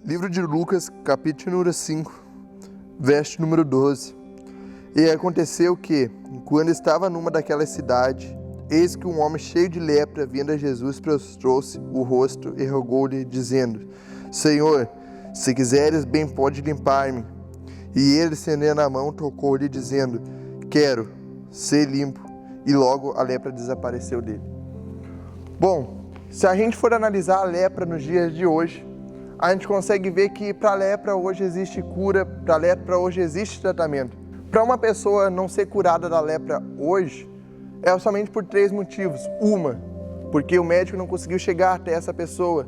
Livro de Lucas, capítulo número 5, verso número 12. E aconteceu que, quando estava numa daquelas cidades, eis que um homem cheio de lepra, vindo a Jesus, prostrou-se o rosto e rogou-lhe, dizendo: Senhor, se quiseres, bem pode limpar-me. E ele, estendendo a mão, tocou-lhe, dizendo: Quero ser limpo. E logo a lepra desapareceu dele. Bom, se a gente for analisar a lepra nos dias de hoje, a gente consegue ver que para a lepra hoje existe cura, para a lepra hoje existe tratamento. Para uma pessoa não ser curada da lepra hoje, é somente por 3 motivos. Uma, porque o médico não conseguiu chegar até essa pessoa.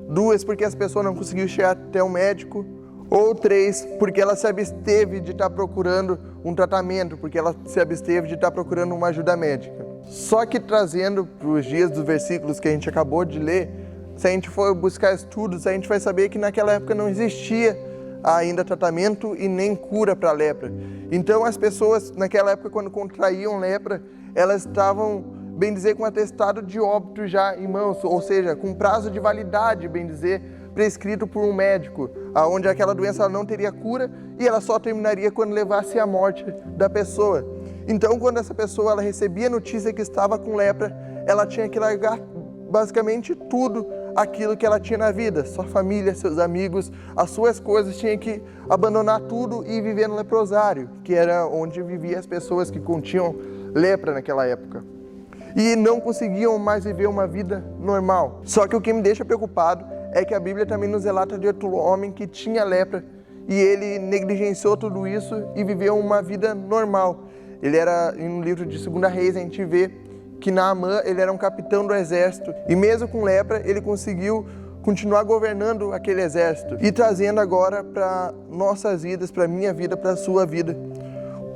2, porque essa pessoa não conseguiu chegar até o médico. Ou 3, porque ela se absteve de estar procurando um tratamento, porque ela se absteve de estar procurando uma ajuda médica. Só que trazendo para os dias dos versículos que a gente acabou de ler, se a gente for buscar estudos, a gente vai saber que naquela época não existia ainda tratamento e nem cura para a lepra. Então as pessoas naquela época, quando contraíam lepra, elas estavam, bem dizer, com atestado de óbito já em mãos, ou seja, com prazo de validade, bem dizer, prescrito por um médico, onde aquela doença não teria cura e ela só terminaria quando levasse à morte da pessoa. Então, quando essa pessoa ela recebia a notícia que estava com lepra, ela tinha que largar basicamente tudo aquilo que ela tinha na vida, sua família, seus amigos, as suas coisas, tinha que abandonar tudo e viver no leprosário, que era onde viviam as pessoas que continham lepra naquela época. E não conseguiam mais viver uma vida normal. Só que o que me deixa preocupado é que a Bíblia também nos relata de outro homem que tinha lepra e ele negligenciou tudo isso e viveu uma vida normal. Ele era, no livro de 2 Reis, a gente vê que Naamã, ele era um capitão do exército e mesmo com lepra ele conseguiu continuar governando aquele exército e trazendo agora para nossas vidas, para a minha vida, para a sua vida.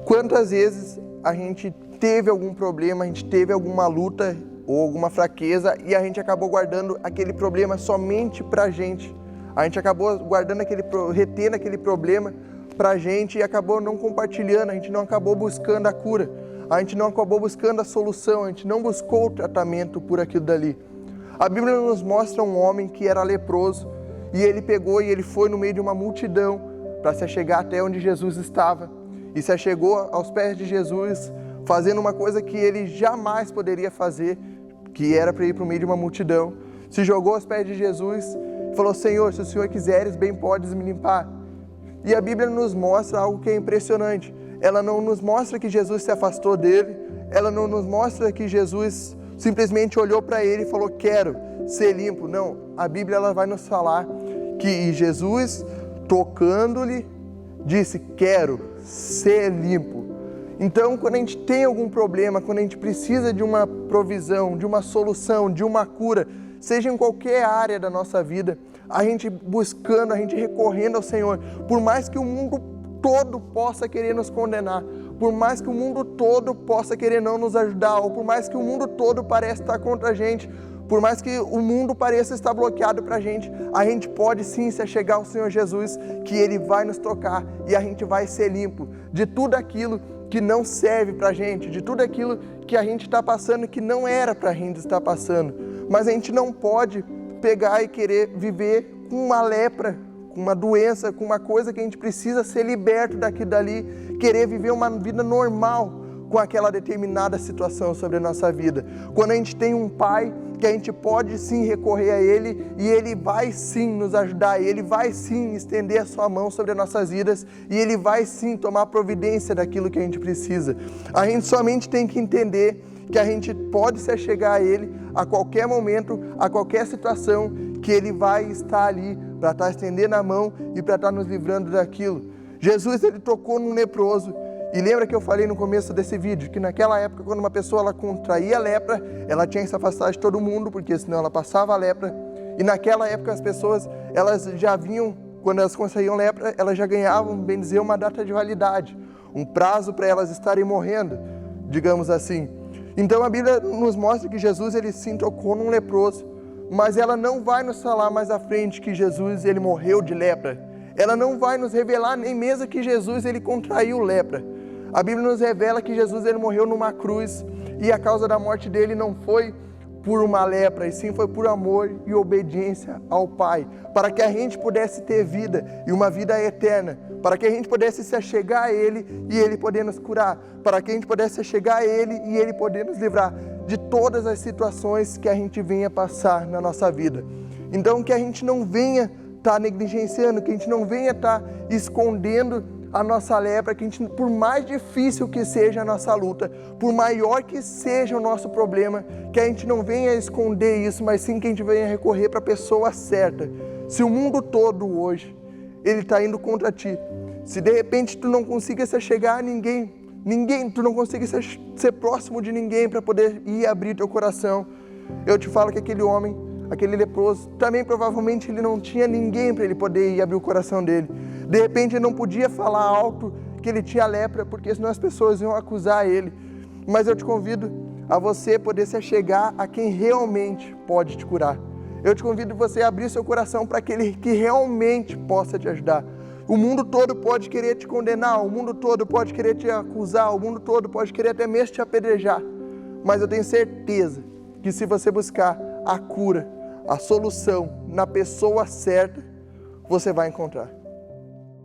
Quantas vezes a gente teve algum problema, a gente teve alguma luta ou alguma fraqueza e a gente acabou guardando aquele problema somente para a gente. A gente acabou guardando retendo aquele problema para a gente e acabou não compartilhando, a gente não acabou buscando a cura. A gente não acabou buscando a solução, a gente não buscou o tratamento por aquilo dali. A Bíblia nos mostra um homem que era leproso e ele pegou e ele foi no meio de uma multidão para se chegar até onde Jesus estava. E se chegou aos pés de Jesus, fazendo uma coisa que ele jamais poderia fazer, que era para ir para o meio de uma multidão. Se jogou aos pés de Jesus e falou: Senhor, se o Senhor quiseres, bem podes me limpar. E a Bíblia nos mostra algo que é impressionante. Ela não nos mostra que Jesus se afastou dele, ela não nos mostra que Jesus simplesmente olhou para ele e falou: quero ser limpo. Não, a Bíblia ela vai nos falar que Jesus, tocando-lhe, disse: quero ser limpo. Então, quando a gente tem algum problema, quando a gente precisa de uma provisão, de uma solução, de uma cura, seja em qualquer área da nossa vida, a gente buscando, a gente recorrendo ao Senhor, por mais que o mundo todo possa querer nos condenar, por mais que o mundo todo possa querer não nos ajudar, ou por mais que o mundo todo pareça estar contra a gente, por mais que o mundo pareça estar bloqueado para a gente pode sim se achegar ao Senhor Jesus, que Ele vai nos tocar e a gente vai ser limpo de tudo aquilo que não serve para a gente, de tudo aquilo que a gente está passando que não era para a gente estar passando. Mas a gente não pode pegar e querer viver com uma lepra, com uma doença, com uma coisa que a gente precisa ser liberto daquilo dali, querer viver uma vida normal com aquela determinada situação sobre a nossa vida. Quando a gente tem um Pai que a gente pode sim recorrer a Ele e Ele vai sim nos ajudar, Ele vai sim estender a sua mão sobre as nossas vidas e Ele vai sim tomar providência daquilo que a gente precisa. A gente somente tem que entender que a gente pode se achegar a Ele a qualquer momento, a qualquer situação, que Ele vai estar ali para estar estendendo a mão e para estar nos livrando daquilo. Jesus, Ele tocou num leproso. E lembra que eu falei no começo desse vídeo, que naquela época, quando uma pessoa ela contraía a lepra, ela tinha que se afastar de todo mundo, porque senão ela passava a lepra. E naquela época as pessoas, elas já vinham, quando elas contraíam lepra, elas já ganhavam, bem dizer, uma data de validade, um prazo para elas estarem morrendo, digamos assim. Então a Bíblia nos mostra que Jesus, Ele sim tocou num leproso, mas ela não vai nos falar mais à frente que Jesus, Ele morreu de lepra. Ela não vai nos revelar nem mesmo que Jesus, Ele contraiu lepra. A Bíblia nos revela que Jesus, Ele morreu numa cruz e a causa da morte dele não foi por uma lepra, e sim foi por amor e obediência ao Pai, para que a gente pudesse ter vida e uma vida eterna, para que a gente pudesse se achegar a Ele e Ele poder nos curar, para que a gente pudesse chegar a Ele e Ele poder nos livrar de todas as situações que a gente venha passar na nossa vida. Então que a gente não venha estar negligenciando, que a gente não venha estar escondendo a nossa lepra, que a gente, por mais difícil que seja a nossa luta, por maior que seja o nosso problema, que a gente não venha esconder isso, mas sim que a gente venha recorrer para a pessoa certa. Se o mundo todo hoje, ele está indo contra ti, se de repente tu não consiga se chegar a ninguém, tu não consiga ser próximo de ninguém para poder ir abrir teu coração, eu te falo que aquele homem, aquele leproso, também provavelmente ele não tinha ninguém para ele poder ir abrir o coração dele. De repente ele não podia falar alto que ele tinha lepra, porque senão as pessoas iam acusar ele. Mas eu te convido a você poder se achegar a quem realmente pode te curar. Eu te convido a você abrir seu coração para aquele que realmente possa te ajudar. O mundo todo pode querer te condenar, o mundo todo pode querer te acusar, o mundo todo pode querer até mesmo te apedrejar. Mas eu tenho certeza que se você buscar a cura, a solução na pessoa certa, você vai encontrar.